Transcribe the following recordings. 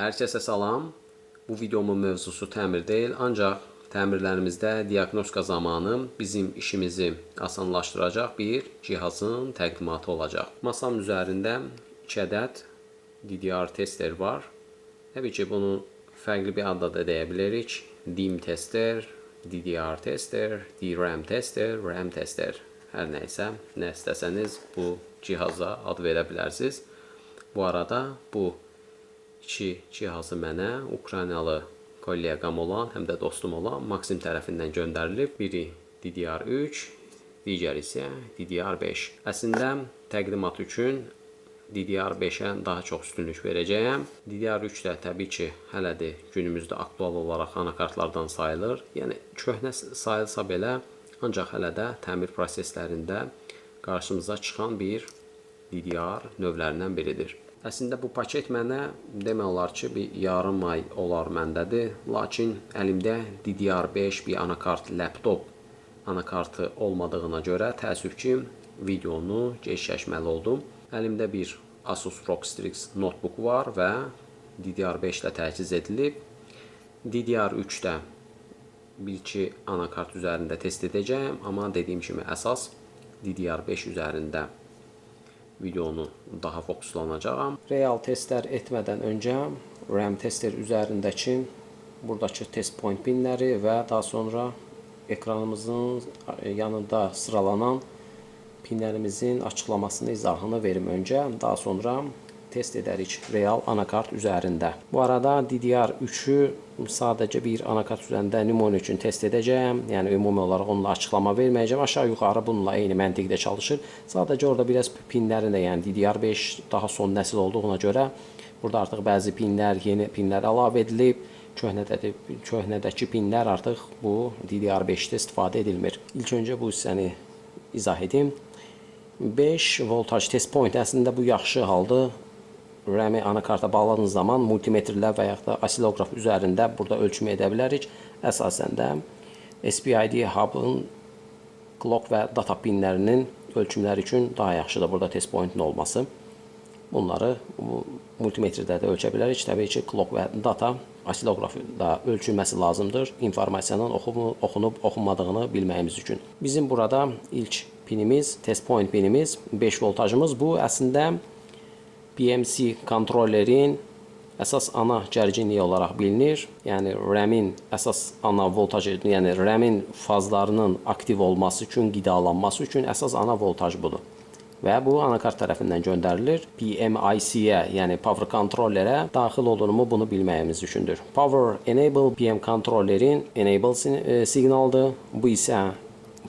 Hər kəsə salam. Bu videomun mövzusu təmir deyil, ancaq təmirlərimizdə diaqnostika zamanı bizim işimizi asanlaşdıracaq bir cihazın təqdimatı olacaq. Masam üzərində 2 ədəd DDR tester var. Təbii ki, bunu fərqli bir adla da deyə bilərik. DIMM tester, DDR tester, DRAM tester, RAM tester. Hər nəysə, nə istəsəniz bu cihaza ad verə bilərsiniz. Bu arada bu iki cihazı mənə Ukraynalı kollegam olan, həm də dostum olan Maksim tərəfindən göndərilib. Biri DDR3, digəri isə DDR5. Əslində təqdimat üçün DDR5-ə daha çox üstünlük verəcəyəm. DDR3 də təbii ki, hələ də günümüzdə aktual olaraq anakartlardan sayılır. Yəni köhnə sayılsa belə, ancaq hələ də təmir proseslərində qarşımıza çıxan bir DDR növlərindən biridir. Əslində bu paket mənə demək olar ki, bir yarım ay olar məndədir. Lakin əlimdə DDR5 bir anakart, laptop anakartı olmadığına görə təəssüf ki, videonu gecikməli oldum. Əlimdə bir Asus ROG Strix notebook var və DDR5 ilə təchiz edilib. DDR3-də bir-iki anakart üzərində test edəcəyim, amma dediyim kimi əsas DDR5 üzərində videonu daha fokuslanacağam. Real testlər etmədən öncə RAM tester üzərindəki buradakı test point pinləri və daha sonra ekranımızın yanında sıralanan pinlərimizin açıqlamasını, izahını verim öncə. Daha sonra test edərik real anakart üzərində. Bu arada DDR3-ü sadəcə bir anakart üzərində nümunə üçün test edəcəyəm. Yəni ümumi olaraq onunla açıqlama verməyəcəm. Aşağı-yuxarı bununla eyni məntiqdə çalışır. Sadəcə orada biraz pinlərin də, yəni DDR5 daha son nəsil olduğuna görə burada artıq bəzi pinlər, yeni pinlər əlavə edilib. Köhnədəki pinlər artıq bu DDR5-də istifadə edilmir. İlk öncə bu hissəni izah edim. 5 voltaj test point əslində bu yaxşı haldır. RAM-i anakarta bağladığınız zaman multimetrlə və yaxud da osiloqraf üzərində burada ölçümü edə bilərik. Əsasən də SPID hub'ın clock və data pinlərinin ölçümləri üçün daha yaxşıdır burada test point-in olması. Bunları multimetrdə də ölçə bilərik. Təbii ki, clock və data osiloqrafda ölçülməsi lazımdır. İnformasiyanın oxunub oxunmadığını bilməyimiz üçün. Bizim burada ilk pinimiz, test point pinimiz 5 voltajımız. Bu əslində BMC kontrollerin əsas ana gərginliyi olaraq bilinir. Yəni RAM-in əsas ana voltajı, yəni RAM-in fazlarının aktiv olması üçün, qidalanması üçün əsas ana voltaj budur. Və bu anakart tərəfindən göndərilir. PMIC-yə, yəni power kontrollerə daxil olduğumu bunu bilməyimiz üçündür. Power enable PM kontrollerin enable siqnaldır. Bu isə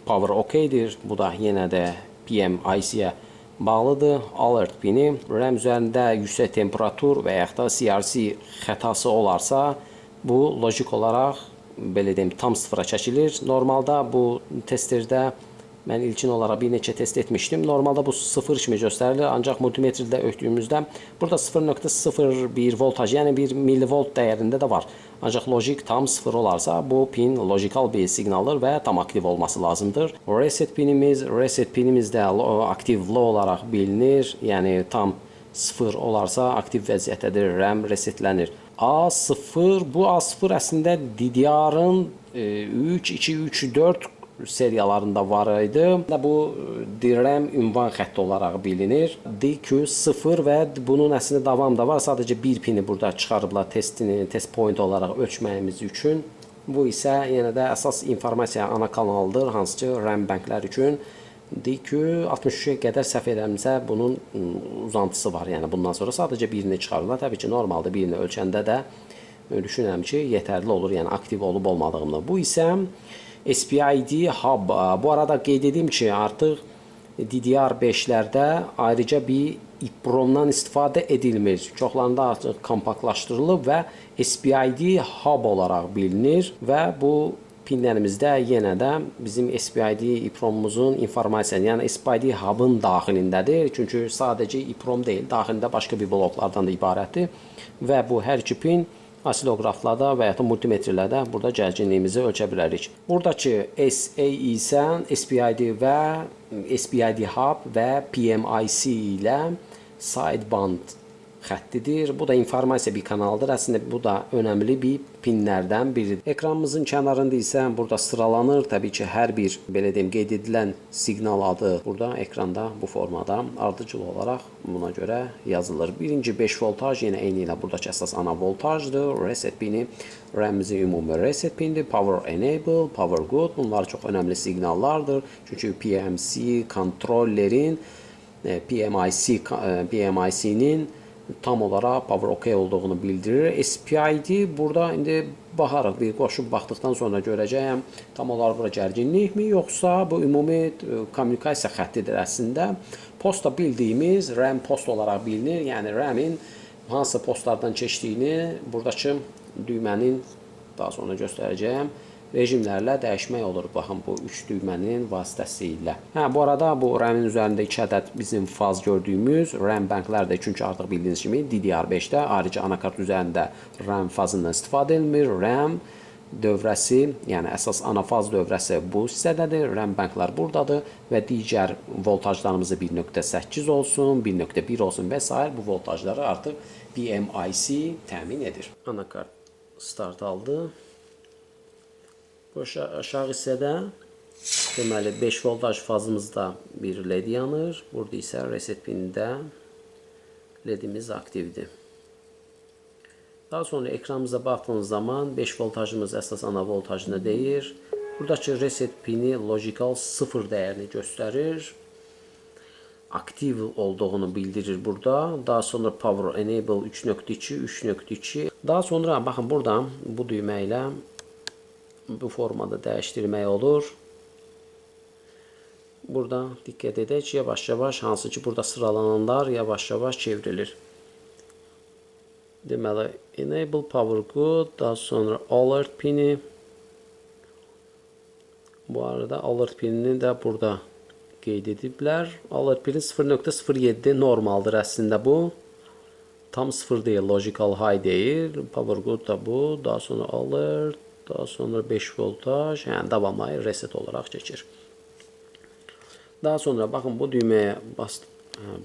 power OK-dir. Bu da yenə də PMIC-yə bağlıdır. Alert pini RAM üzərində yüksək temperatur və yaxud da CRC xətası olarsa, bu logik olaraq belə deyim, tam sıfıra çəkilir. Normalda bu testerdə mən ilkin olaraq bir neçə test etmişdim. Normalda bu 0 kimi göstərilir, ancaq multimetrdə ötdüyümüzdə burada 0.01 voltaj, yəni 1 millivolt dəyərində də var. Ancaq logik tam 0 olarsa, bu pin logikal bir siqnaldır və tam aktiv olması lazımdır. Reset pinimiz də aktiv low olaraq bilinir. Yəni tam 0 olarsa aktiv vəziyyətdədir, RAM resetlənir. A0, bu A0 əslində DDR-ın 3, 2, 3, 4 seriyalarında var idi. Bu DRAM ünvan xətti olaraq bilinir. DQ0 və bunun əslində davam da var. Sadəcə bir pini burada çıxarıblar test point olaraq ölçməyimiz üçün. Bu isə yenə də əsas informasiya ana kanaldır, hansı ki RAM banklar üçün. DQ63-ə qədər səhv edəmsə bunun uzantısı var. Yəni bundan sonra sadəcə birini çıxarırlar. Təbii ki, normalda birini ölçəndə də düşünürəm ki, yetərli olur, yəni aktiv olub olmadığımda. Bu isə SPID hub. Bu arada qeyd edim ki, artıq DDR5-lərdə ayrıca bir EEPROM-dan istifadə edilmir. Çoxlarında artıq kompaktlaşdırılıb və SPID hub olaraq bilinir və bu pinlərimizdə yenə də bizim SPID EEPROM-umuzun informasiyanı, yəni SPID hub'ın daxilindədir. Çünki sadəcə EEPROM deyil, daxilində başqa bir bloklardan da ibarətdir və bu hər iki pin osiloqraflarda və ya da multimetrlərdə burada gərginliyimizi ölçə bilərik. Buradakı SA isə SPID və SPID hub və PMIC ilə sideband xəttidir. Bu da informasiya bir kanaldır. Əslində bu da önəmli bir pinlərdən biridir. Ekranımızın kənarında isə burada sıralanır. Təbii ki, hər bir belə deyim qeyd edilən siqnal adı burada ekranda bu formada ardıcıl olaraq buna görə yazılır. Birinci 5 voltaj yenə eyni ilə buradakı əsas ana voltajdır. Reset pini RAM-imizin ümumi reset pinidir. Power enable, power good. Bunlar çox önəmli siqnallardır. Çünki PMC kontrollerin PMIC-nin tam olaraq power OK olduğunu bildirir. SPID burada indi baxarıq, bir qoşub baxdıqdan sonra görəcəyəm tam olaraq bura gərginlikmi yoxsa bu ümumi kommunikasiya xəttidir əslində. Posta bildiyimiz RAM post olaraq bilinir. Yəni RAM-in hansı postlardan keçdiyini buradakı düymənin daha sonra göstərəcəyəm rejimlərlə dəyişmək olur. Baxın bu 3 düymənin vasitəsilə. Bu arada bu RAM-in üzərində 2 ədəd bizim faz gördüyümüz RAM banklar da çünki artıq bildiyiniz kimi DDR5-də ayrıca anakart üzərində RAM fazından istifadə edilir. RAM dövrəsi, yəni əsas anafaz dövrəsi bu hissədədir. RAM banklar buradadır və digər voltajlarımızı 1.8 olsun, 1.1 olsun və s. bu voltajları artıq PMIC təmin edir. Anakart start aldı. Bu aşağı hissədə deməli 5 voltaj fazımızda bir LED yanır. Burada isə reset pinində LEDimiz aktivdir. Daha sonra ekranımıza baxdığınız zaman 5 voltajımız əsas ana voltajını deyir. Buradakı reset pini logical 0 dəyərini göstərir. Aktiv olduğunu bildirir burada. Daha sonra power enable 3.2, 3.2. Daha sonra baxın burada bu düymə ilə bu formada dəyişdirmək olur. Burada diqqət edək, yavaş-yavaş hansı ki burada sıralananlar yavaş-yavaş çevrilir. Deməli, enable power good, daha sonra alert pini. Bu arada alert pinini də burada qeyd ediblər. Alert pini 0.07 normaldır əslində bu. Tam 0 deyil, logical high deyil. Power good da bu, daha sonra alert. Daha sonra 5 voltaj, yəni davamlı reset olaraq keçir. Daha sonra baxın bu düyməyə bastım.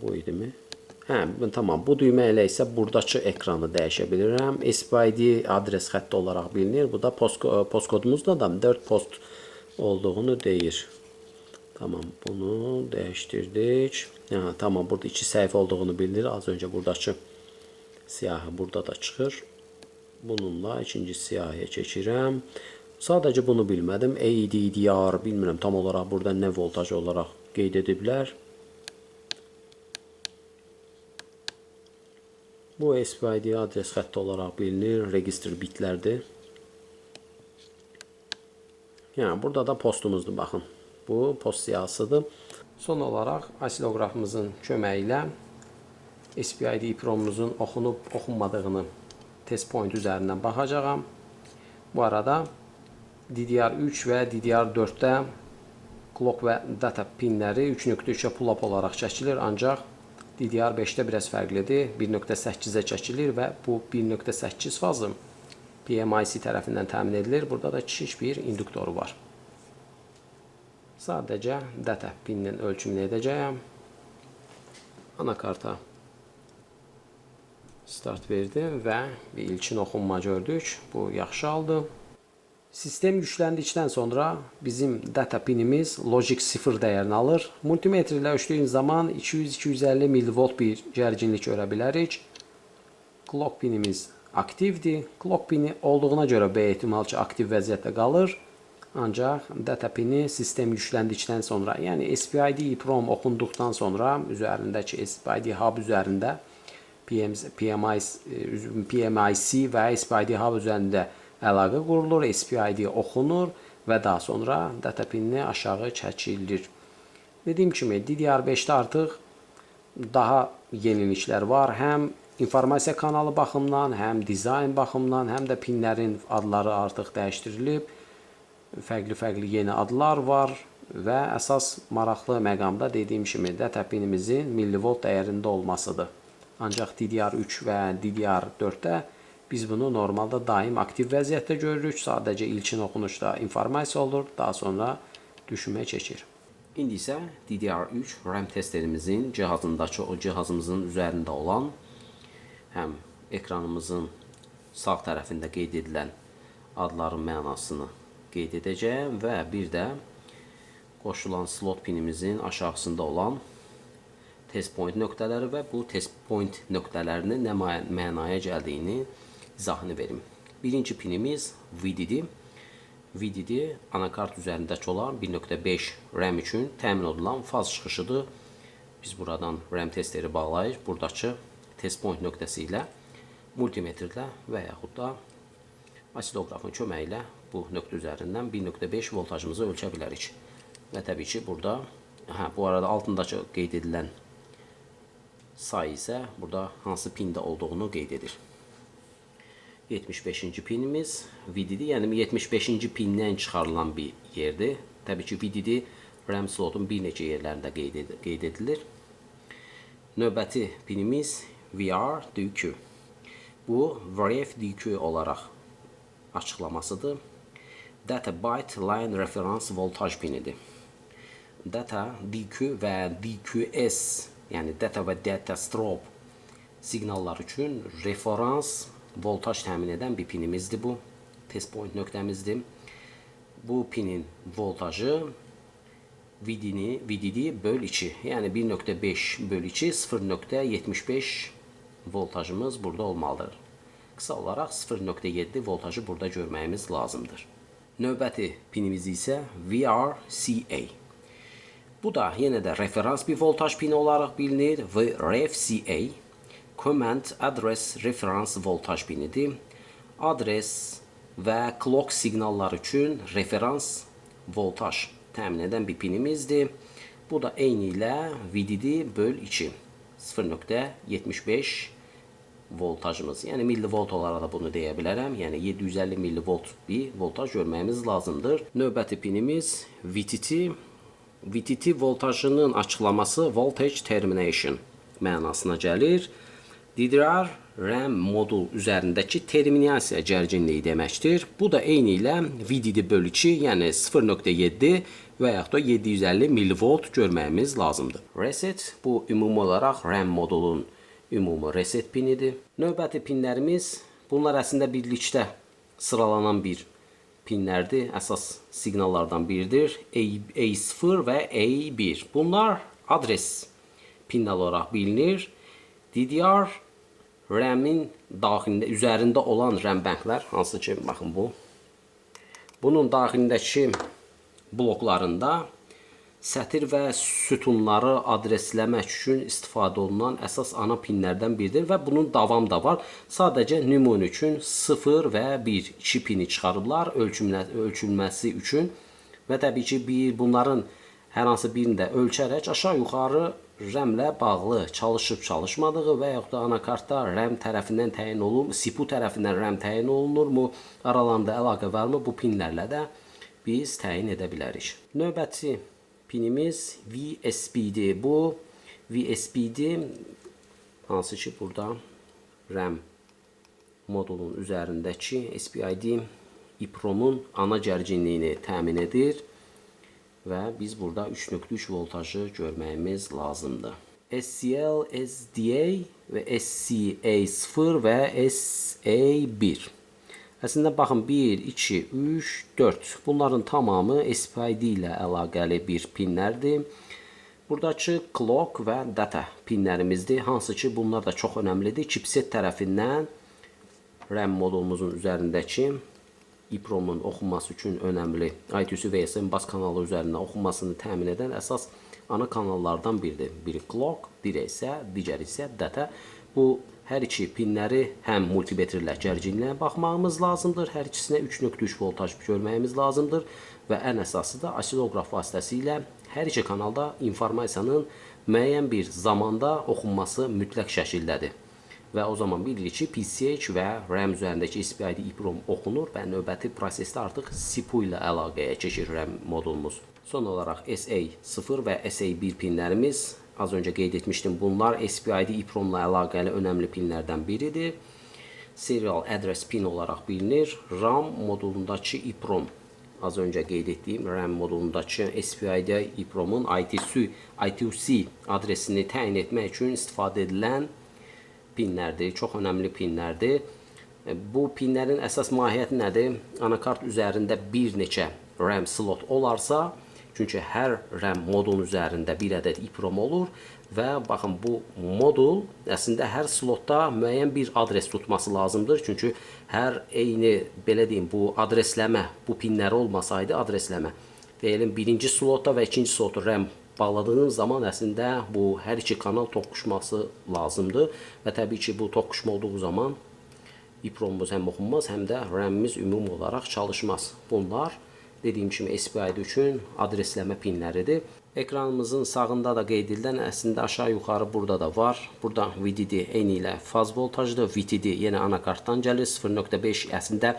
Bu idimi? Tamam. Bu düymə ilə isə buradakı ekranı dəyişə bilirəm. SPID adres xətti olaraq bilinir. Bu da postkodumuzda da 4 post olduğunu deyir. Tamam. Bunu dəyişdirdik. Tamam. Burada 2 səhifə olduğunu bilinir. Az öncə buradakı siyahı burada da çıxır. Bununla ikinci siyahıya keçirəm. Sadəcə bunu bilmədim. ADDR bilmirəm tam olaraq burada nə voltaj olaraq qeyd ediblər. Bu SPID adres xətti olaraq bilinir. Register bitlərdir. Yəni burada da postumuzdur baxın. Bu post siyahısıdır. Son olaraq asiloqrafımızın köməyi ilə SPID EEPROM-umuzun oxunub oxunmadığını test point üzərindən baxacağam. Bu arada DDR3 və DDR4-də clock və data pinləri 3.3-ə pull-up olaraq çəkilir, ancaq DDR5-də biraz fərqlidir. 1.8-ə çəkilir və bu 1.8 fazı PMIC tərəfindən təmin edilir. Burada da kiçik bir induktoru var. Sadəcə data pininin ölçümünü edəcəyəm. Anakarta start verdim və bir ilkin oxunma gördük. Bu yaxşı aldı. Sistem yükləndikdən sonra bizim data pinimiz logic 0 dəyərini alır. Multimetr ilə ölçdüyün zaman 200-250 mV bir gərginlik görə bilərik. Clock pinimiz aktivdir. Clock pini olduğuna görə B ehtimal ki aktiv vəziyyətdə qalır. Ancaq data pini sistem yükləndikdən sonra, yəni SPID EEPROM oxunduqdan sonra üzərindəki SPID hub üzərində PMIC və SPID hub üzərində əlaqə qurulur, SPID oxunur və daha sonra data pinini aşağı çəkilir. Dediyim kimi DDR5-də artıq daha yeniliklər var. Həm informasiya kanalı baxımından, həm dizayn baxımından, həm də pinlərin adları artıq dəyişdirilib. Fərqli yeni adlar var və əsas maraqlı məqamda dediyim kimi data pinimizin millivolt dəyərində olmasıdır. Ancaq DDR3 və DDR4-də biz bunu normalda daim aktiv vəziyyətdə görürük. Sadəcə ilkin oxunuşda informasiya olur, daha sonra düşmə keçir. İndi isə DDR3 RAM testerimizin cihazındakı o cihazımızın üzərində olan həm ekranımızın sağ tərəfində qeyd edilən adların mənasını qeyd edəcəyəm və bir də qoşulan slot pinimizin aşağısında olan test point nöqtələri və bu test point nöqtələrinin nə mənaya gəldiyini izahını verim. Birinci pinimiz VDD. VDD anakart üzərindəki olan 1.5 RAM üçün təmin olunan faz çıxışıdır. Biz buradan RAM testeri bağlayır. Buradakı test point nöqtəsi ilə multimetrlə və yaxud da asilografın köməyi ilə bu nöqtə üzərindən 1.5 voltajımızı ölçə bilərik. Və təbii ki, burada bu arada altındakı qeyd edilən sayı isə burada hansı pində olduğunu qeyd edir. 75-ci pinimiz VDD, yəni 75-ci pindən çıxarılan bir yerdir. Təbii ki, VDD RAM slotun bir neçə yerlərində qeyd edilir. Növbəti pinimiz VRDQ. Bu VRFDQ olaraq açıqlamasıdır. Data Byte Line Reference Voltage pinidir. Data DQ və DQS, yəni data və data strobe siqnallar üçün referans voltaj təmin edən bir pinimizdir bu. Test point nöqtəmizdir. Bu pinin voltajı VDD böl 2, yəni 1.5 böl 2, 0.75 voltajımız burada olmalıdır. Qısa olaraq 0.7 voltajı burada görməyimiz lazımdır. Növbəti pinimiz isə VRCA. Bu da yenə də referans bir voltaj pini olaraq bilinir. VRFCA Command Address Reference voltaj pinidir. Adres və clock siqnalları üçün referans voltaj təmin edən bir pinimizdir. Bu da eyni ilə VDD böl 2, 0.75 voltajımız. Yəni millivolt olaraq da bunu deyə bilərəm. Yəni 750 millivolt bir voltaj görməyimiz lazımdır. Növbəti pinimiz VTT. VTT voltajının açıqlaması Voltage Termination mənasına gəlir. DDR RAM modul üzərindəki terminasiya gərginliyi deməkdir. Bu da eyni ilə VDD böl 2, yəni 0.7 və yaxud da 750 millivolt görməyimiz lazımdır. Reset bu ümumi olaraq RAM modulun ümumi reset pinidir. Növbəti pinlərimiz bunlar əslində birlikdə sıralanan bir pinlərdir. Əsas siqnallardan biridir. A0 və A1. Bunlar adres pinlər olaraq bilinir. DDR RAM-in daxilində, üzərində olan RAM bənklər, hansı ki, baxın bu. Bunun daxilindəki bloklarında sətir və sütunları adresləmək üçün istifadə olunan əsas ana pinlərdən biridir və bunun davam da var. Sadəcə nümunə üçün 0 və 1, 2 pini çıxarıblar ölçülməsi üçün və təbii ki, bunların hər hansı birində ölçərək aşağı-yuxarı RAM-lə bağlı çalışıb-çalışmadığı və yaxud da anakartda RAM tərəfindən təyin olunur, CPU tərəfindən RAM təyin olunurmu, aralarında əlaqə varmı, bu pinlərlə də biz təyin edə bilərik. Növbəti pinimiz VSP'dir. Bu VSP'dir, hansı ki, burada RAM modulun üzərindəki SPID EEPROM-un ana gərginliyini təmin edir. Və biz burada 3.3 voltajı görməyimiz lazımdır. SCL, SDA və SCA0 və SA1. Əslində, baxın, 1, 2, 3, 4. Bunların tamamı SPID ilə əlaqəli bir pinlərdir. Buradakı clock və data pinlərimizdir. Hansı ki, bunlar da çox önəmlidir. Chipset tərəfindən RAM modulumuzun üzərindəki EEPROM-un oxunması üçün önəmli I2C VSM bas kanalı üzərindən oxunmasını təmin edən əsas ana kanallardan biridir. Biri clock, digəri isə data. Bu hər iki pinləri həm multimetrlə gərginliyə baxmağımız lazımdır. Hər ikisinə 3.3 voltaj görməyimiz lazımdır və ən əsası da asiloqraf vasitəsilə hər iki kanalda informasiyanın müəyyən bir zamanda oxunması mütləq şəkildədir. Və o zaman bilirik ki, PCH və RAM üzərindəki SPID EEPROM oxunur və növbəti prosesdə artıq CPU ilə əlaqəyə keçir RAM modulumuz. Son olaraq SA0 və SA1 pinlərimiz, az öncə qeyd etmişdim, bunlar SPID EEPROM ilə əlaqəli önəmli pinlərdən biridir. Serial address pin olaraq bilinir. RAM modulundakı EEPROM, az öncə qeyd etdiyim RAM modulundakı SPID EEPROM-un I2C adresini təyin etmək üçün istifadə edilən pinlərdir, çox önəmli pinlərdir. Bu pinlərin əsas mahiyyəti nədir? Anakart üzərində bir neçə RAM slot olarsa, çünki hər RAM modulun üzərində bir ədəd EEPROM olur və baxın bu modul əslində hər slotda müəyyən bir adres tutması lazımdır. Çünki hər eyni belə deyim bu adresləmə, bu pinləri olmasaydı adresləmə deyəlim birinci slotda və ikinci slotda RAM bağladığınız zaman əslində bu hər iki kanal toqquşması lazımdır və təbii ki bu toqquşma olduğu zaman EEPROM-umuz həm oxunmaz, həm də RAM-imiz ümumi olaraq çalışmaz. Bunlar dediyim kimi SPI üçün adresləmə pinləridir. Ekranımızın sağında da qeyd edilən əslində aşağı-yuxarı burada da var. Burada VDD eyni ilə faz voltajdır. VTD yenə anakartdan gəlir 0.5. Əslində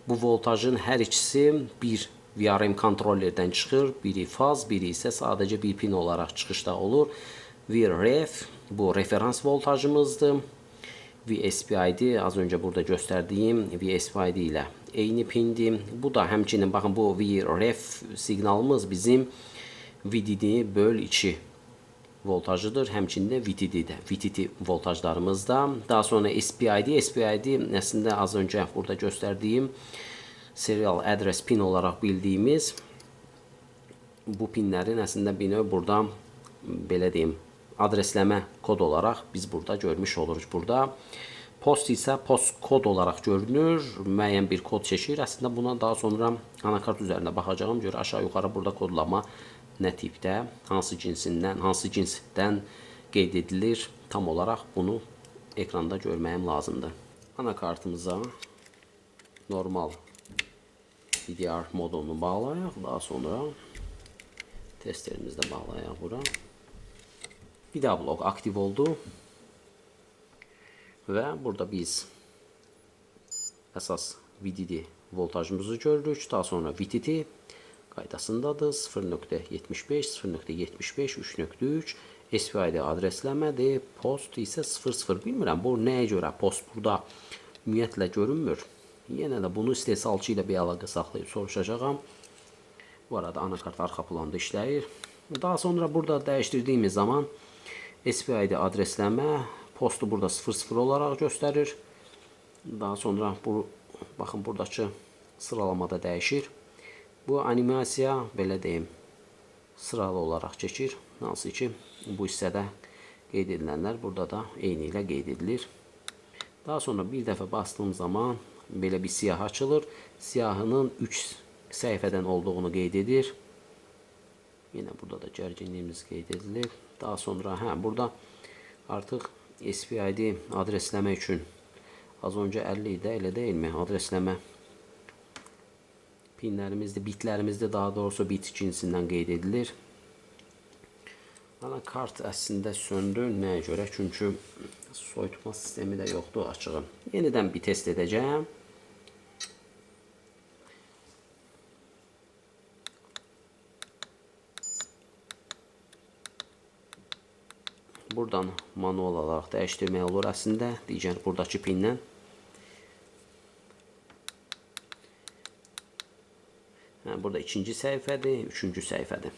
bu voltajın hər ikisi bir VRM kontrollerdən çıxır. Biri faz, biri isə sadəcə bir pin olaraq çıxışda olur. VRF bu referans voltajımızdır. VSPI'di. Az öncə burada göstərdiyim VSPI'di ilə eyni pindir. Bu da həmçinin baxın bu VRF siqnalımız bizim VDD böl 2 voltajıdır. Həmçinin də VTD-də. VTT voltajlarımızda. Daha sonra SPI'di. SPI'di əslində az öncə burada göstərdiyim serial address pin olaraq bildiyimiz bu pinlərin əslində bir növ burada belə deyim adresləmə kod olaraq biz burada görmüş oluruz. Burada post isə post kod olaraq görünür. Müəyyən bir kod çəkir. Əslində buna daha sonra anakart üzərində baxacağım. Görə aşağı-yuxarı burada kodlama nə tipdə, hansı cinsdən qeyd edilir. Tam olaraq bunu ekranda görməyim lazımdır. Anakartımıza normal DDR modulunu bağlayaq. Daha sonra testlerimizi də bağlayaq bura. Vida blok aktiv oldu və burada biz əsas VDD voltajımızı görürük. Daha sonra VTT qaydasındadır. 0.75, 0.75, 3.3 SPI-də adresləmədir. Post isə 00. Bilmirəm bu nəyə görə post burada ümumiyyətlə görünmür. Yenə də bunu istehsalçı ilə bir əlaqə saxlayıb soruşacağam. Bu arada anakart arxa planda işləyir. Daha sonra burada dəyişdirdiyimiz zaman SPI-də adresləmə postu burada 00 olaraq göstərir. Daha sonra bu baxın buradakı sıralamada dəyişir. Bu animasiya belə deyim sıralı olaraq keçir. Hansı ki bu hissədə qeyd edilənlər burada da eyni ilə qeyd edilir. Daha sonra bir dəfə bastığım zaman belə bir siyah açılır. Siyahının 3 səhifədən olduğunu qeyd edir. Yenə burada da gərginliyimiz qeyd edilir. Daha sonra burada artıq SPI-də adresləmə üçün az öncə 50 idi, elə deyilmi? Adresləmə pinlərimizdə, bitlərimizdə daha doğrusu bit cinsindən qeyd edilir. Anakart əslində söndü. Nəyə görə? Çünki soyutma sistemi də yoxdur açığı. Yenidən bir test edəcəm. Buradan manual olaraq dəyişdirmək olur əslində. Digər buradakı pindən. Burada ikinci səhifədir, üçüncü səhifədir.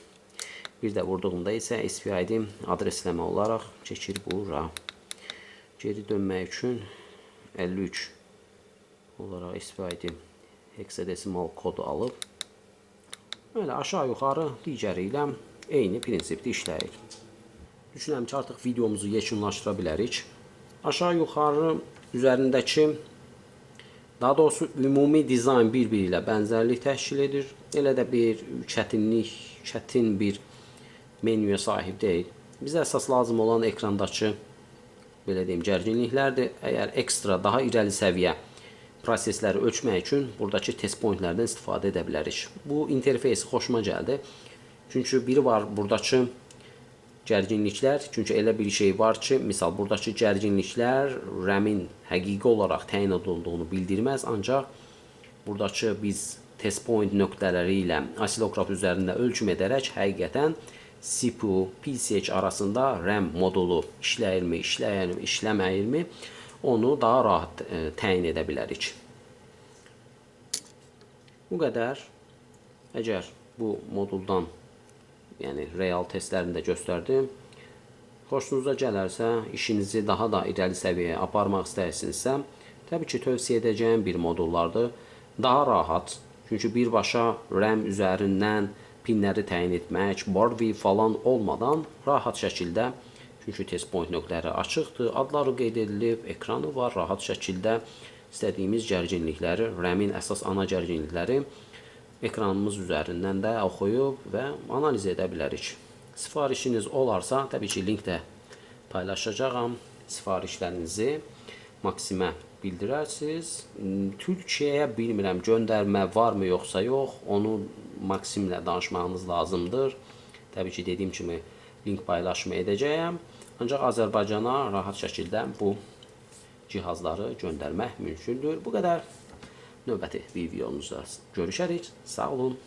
Bir də vurduğumda isə SPI-də adresləmə olaraq keçir bura. Geri dönmək üçün 53 olaraq SPI-də hexadesimal kodu alıb. Böyle aşağı-yuxarı digəri ilə eyni prinsipdə işləyir. Düşünürəm ki, artıq videomuzu yekunlaşdıra bilərik. Aşağı-yuxarı üzərindəki, daha doğrusu ümumi dizayn bir-biri ilə bənzərlik təşkil edir. Elə də bir çətin bir menyuya sahib deyil. Bizə əsas lazım olan ekrandakı belə deyim gərginliklərdir. Əgər ekstra daha irəli səviyyə prosesləri ölçmək üçün buradakı test pointlərdən istifadə edə bilərik. Bu interfeysi xoşuma gəldi. Çünki biri var buradakı gərginliklər. Çünki elə bir şey var ki, misal buradakı gərginliklər RAM-in həqiqi olaraq təyin edildiğini bildirməz. Ancaq buradakı biz test point nöqtələri ilə asilograf üzərində ölçüm edərək həqiqətən CPU, PCH arasında RAM modulu işləyirmi, işləməyirmi onu daha rahat təyin edə bilərik. Bu qədər. Əgər bu moduldan yəni real testlərində göstərdim. xoşunuza gələrsə, işinizi daha da irəli səviyyəyə aparmaq istəyirsinizsə, təbii ki, tövsiyə edəcəyim bir modullardır. Daha rahat, çünki birbaşa RAM üzərindən pinləri təyin etmək, bar falan olmadan rahat şəkildə, çünki test point nöqtələri açıqdır, adları qeyd edilib, ekranı var, rahat şəkildə istədiyimiz gərginlikləri, RAM-in əsas ana gərginlikləri ekranımız üzərindən də oxuyub və analiz edə bilərik. Sifarişiniz olarsa, təbii ki, linkdə paylaşacağam. Sifarişlərinizi Maksimə bildirərsiniz. Türkiyəyə bilmirəm, göndərmə varmı yoxsa yox, onu Maksimlə danışmağınız lazımdır. Təbii ki, dediyim kimi link paylaşma edəcəyəm. Ancaq Azərbaycana rahat şəkildə bu cihazları göndərmək mümkündür. Bu qədər. Növbəti videomuzda görüşərik. Sağ olun.